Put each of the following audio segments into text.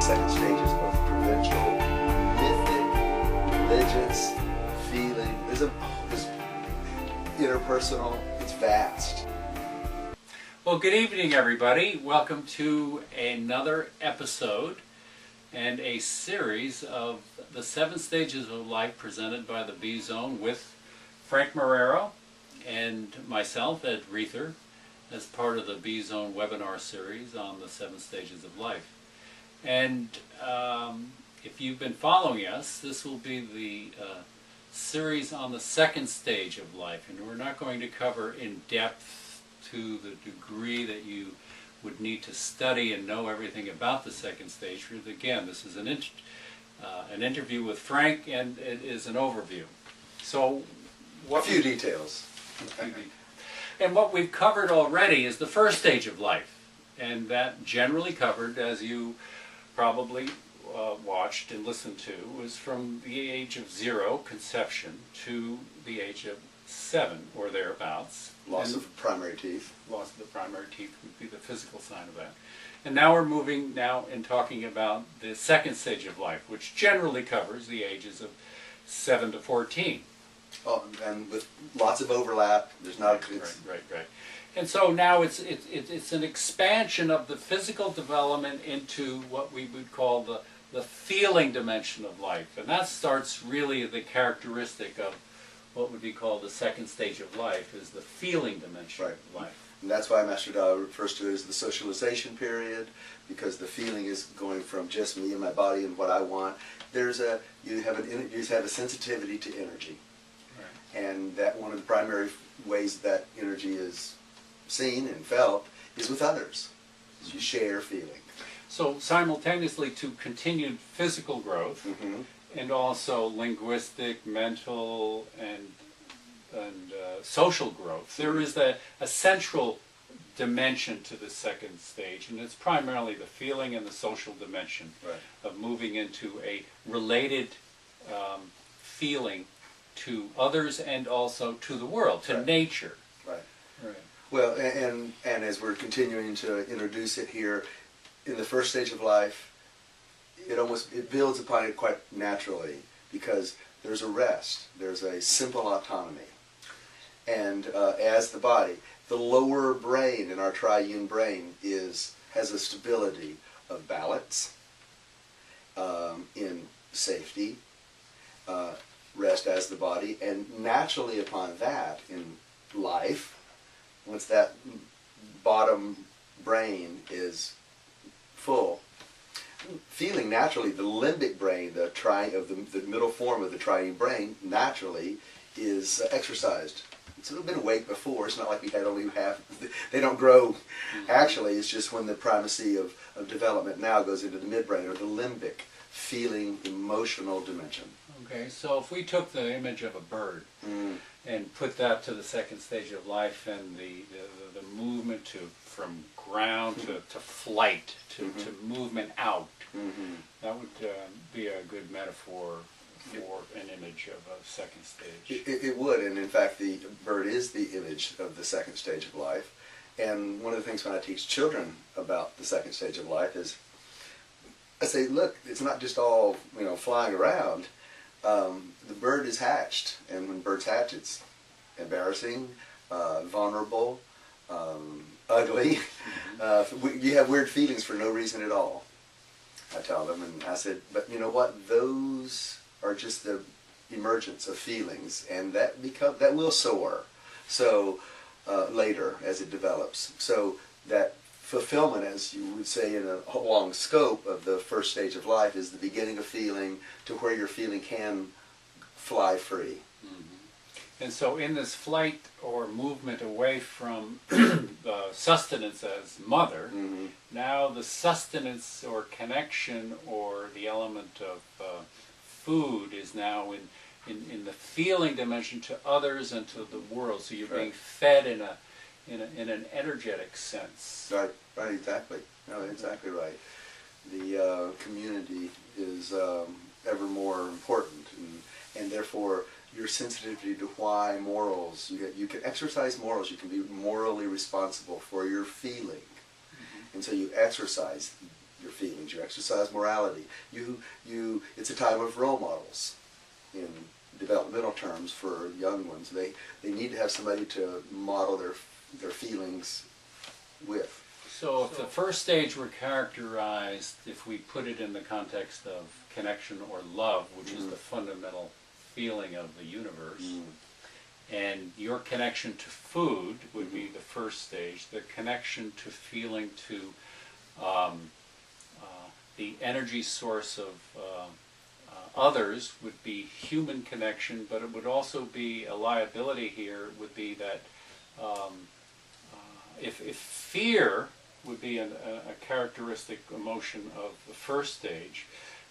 second stage is both provincial, mythic, religious, feeling. There's interpersonal. It's vast. Well, good evening, everybody. Welcome to another episode and a series of the 7 Stages of Life presented by the Beezone with Frank Marrero and myself, Ed Reether, as part of the Beezone webinar series on the 7 Stages of Life. And if you've been following us, this will be the series on the second stage of life, and we're not going to cover in depth to the degree that you would need to study and know everything about the second stage. Because again, this is an interview with Frank, and it is an overview. So, A few details. And what we've covered already is the first stage of life, and that generally covered, as you probably watched and listened to, was from the age of 0, conception, to the age of 7 or thereabouts. Loss of primary teeth. Loss of the primary teeth would be the physical sign of that. And now we're moving and talking about the second stage of life, which generally covers the ages of 7 to 14. Oh, and with lots of overlap. There's not. Right. And so now it's an expansion of the physical development into what we would call the feeling dimension of life, and that starts really the characteristic of what would be called the second stage of life, is the feeling dimension of life. And that's why Master Da refers to it as the socialization period, because the feeling is going from just me and my body and what I want. You have a sensitivity to energy, and that one of the primary ways that energy is seen and felt is with others. You share feeling. So simultaneously to continued physical growth, and also linguistic, mental, and social growth, there is a central dimension to the second stage, and it's primarily the feeling and the social dimension of moving into a related feeling to others and also to the world, to nature. Right. Well, and as we're continuing to introduce it here, in the first stage of life, it builds upon it quite naturally, because there's a rest, there's a simple autonomy, and as the body, the lower brain in our triune brain has a stability of balance, in safety, rest as the body, and naturally upon that in life, once that bottom brain is full, feeling naturally, the limbic brain, the middle form of the triune brain, naturally is exercised. It's a little bit awake before. It's not like we had only half. They don't grow. Actually, it's just when the primacy of development now goes into the midbrain, or the limbic, feeling, emotional dimension. Okay, so if we took the image of a bird and put that to the second stage of life, and the movement from ground to flight, to movement out, that would be a good metaphor for an image of a second stage. It would, and in fact the bird is the image of the second stage of life. And one of the things when I teach children about the second stage of life is, I say, look, it's not just all flying around. The bird is hatched, and when birds hatch, it's embarrassing, vulnerable, ugly. You have weird feelings for no reason at all, I tell them. And I said, but you know what? Those are just the emergence of feelings, and that will soar. So later, as it develops. So that fulfillment, as you would say in a long scope of the first stage of life, is the beginning of feeling to where your feeling can fly free. And so in this flight or movement away from sustenance as mother, now the sustenance or connection or the element of food is now in the feeling dimension to others and to the world. So you're being fed in an energetic sense. Right, exactly. No, exactly right. The community is ever more important, and therefore your sensitivity to why morals, you can exercise morals, you can be morally responsible for your feeling. And so you exercise your feelings. You exercise morality. It's a time of role models in developmental terms for young ones. They need to have somebody to model their feelings with. So if the first stage were characterized, if we put it in the context of connection or love, which is the fundamental feeling of the universe, and your connection to food would be the first stage, the connection to feeling to the energy source of others would be human connection, but it would also be a liability here would be that if fear would be a characteristic emotion of the first stage,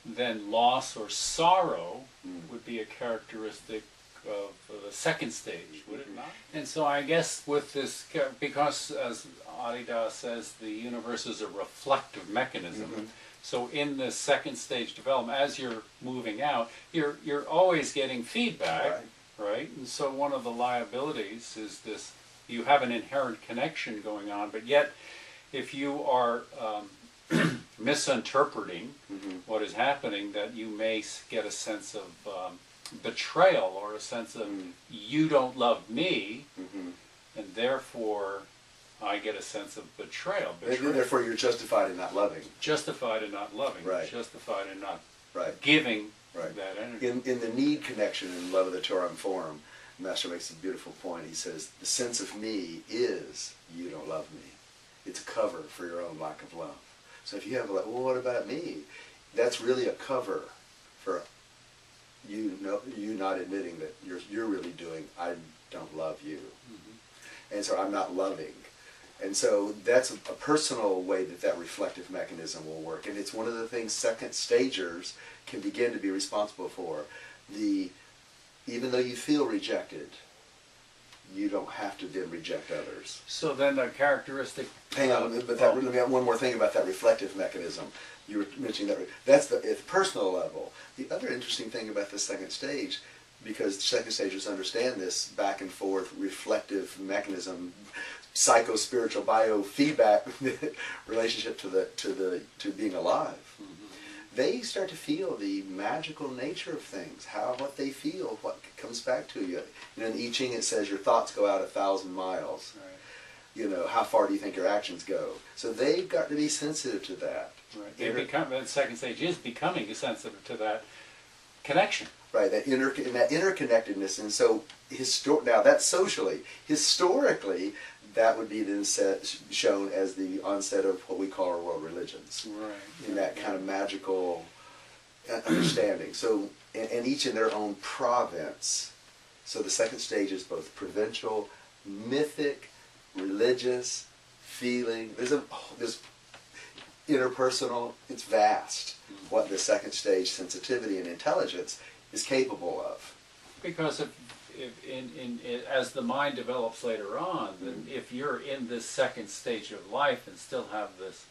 then loss or sorrow would be a characteristic of the second stage, would it not? And so I guess with this, because as Adida says, the universe is a reflective mechanism, so in the second stage development, as you're moving out, you're always getting feedback, right? And so one of the liabilities is this, you have an inherent connection going on, but yet if you are misinterpreting what is happening, that you may get a sense of betrayal or a sense of you don't love me, and therefore I get a sense of betrayal. And therefore you're justified in not loving. Justified in not loving. Right. Justified in not giving that energy. In the need connection in Love of the Torah Form, the Master makes a beautiful point. He says, the sense of me is you don't love me. It's a cover for your own lack of love. So if you have like, well, what about me? That's really a cover for you not admitting that you're really doing, I don't love you. And so I'm not loving. And so that's a personal way that reflective mechanism will work. And it's one of the things second stagers can begin to be responsible for. Even though you feel rejected, you don't have to then reject others. So then the characteristic... Hang on, but let me add one more thing about that reflective mechanism. You were mentioning that. That's at the personal level. The other interesting thing about the second stage, because second stagers understand this back and forth reflective mechanism, psycho-spiritual biofeedback relationship to being alive. They start to feel the magical nature of things, what they feel, what comes back to you. In I Ching it says your thoughts go out 1,000 miles. How far do you think your actions go? So they've got to be sensitive to that. The second stage is becoming sensitive to that connection. Right, that interconnectedness. And so now that's socially. Historically, that would be then shown as the onset of what we call our world religions. In that kind of magical understanding. So, and each in their own province. So the second stage is both provincial, mythic, religious, feeling. There's interpersonal. It's vast what the second stage sensitivity and intelligence is capable of. Because as the mind develops later on, then if you're in this second stage of life and still have this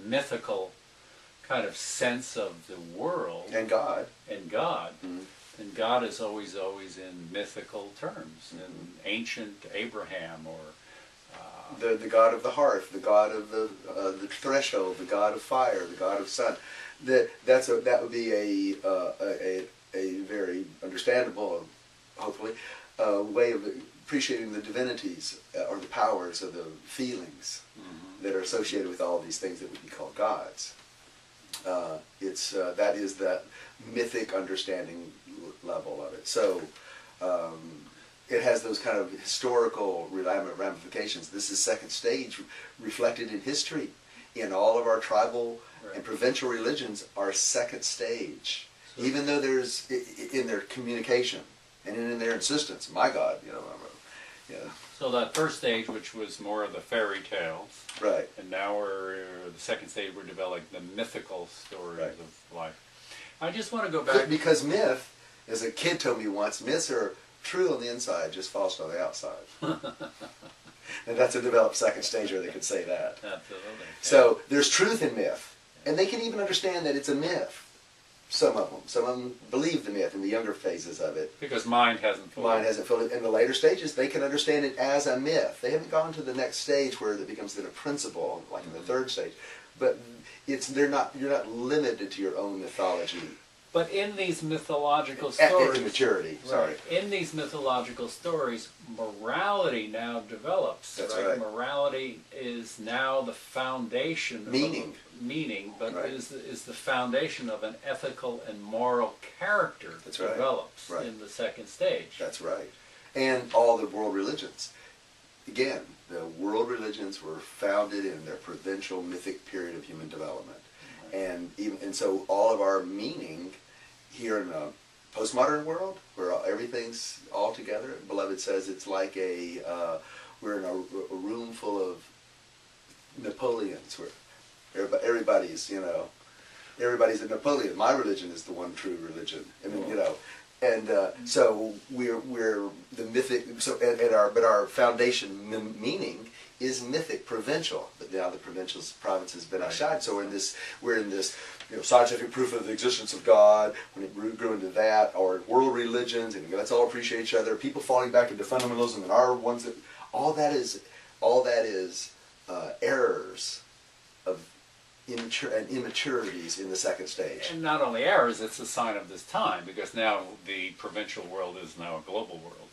mythical kind of sense of the world and God, then God is always in mythical terms, in ancient Abraham or the God of the hearth, the God of the threshold, the God of fire, the God of sun. That would be a very understandable, hopefully, way of appreciating the divinities or the powers of the feelings that are associated with all these things that would be called gods. That is the mythic understanding level of it. So it has those kind of historical ramifications. This is second stage reflected in history. In all of our tribal and provincial religions are second stage. Even though there's, in their communication and in their insistence, my God, So that first stage, which was more of the fairy tales, right? And now the second stage, we're developing the mythical stories of life. I just want to go back because myth, as a kid told me once, myths are true on the inside, just false on the outside. And that's a developed second stager that could say that. Absolutely. So there's truth in myth, and they can even understand that it's a myth. Some of them believe the myth in the younger phases of it. Because mind hasn't fully. In the later stages, they can understand it as a myth. They haven't gone to the next stage where it becomes then a principle, like in the third stage. but you're not limited to your own mythology. But in these mythological At stories, immaturity, sorry. right, in these mythological stories, morality now develops. That's right? right. Morality is now the foundation. Meaning. But Right. is the foundation of an ethical and moral character That's right. develops Right. in the second stage. That's right. And all the world religions. Again, the world religions were founded in their provincial mythic period of human development. And so all of our meaning here in the postmodern world, where everything's all together, Beloved says it's like we're in a room full of Napoleons, where everybody's a Napoleon. My religion is the one true religion. I mean, and so we're the mythic. So but our foundation meaning is mythic, provincial. But now the province has been outside. So we're in this scientific proof of the existence of God. When it grew into that, or world religions, and let's all appreciate each other. People falling back into fundamentalism, and our ones that all that is errors of immaturities in the second stage. And not only errors, it's a sign of this time, because now the provincial world is now a global world.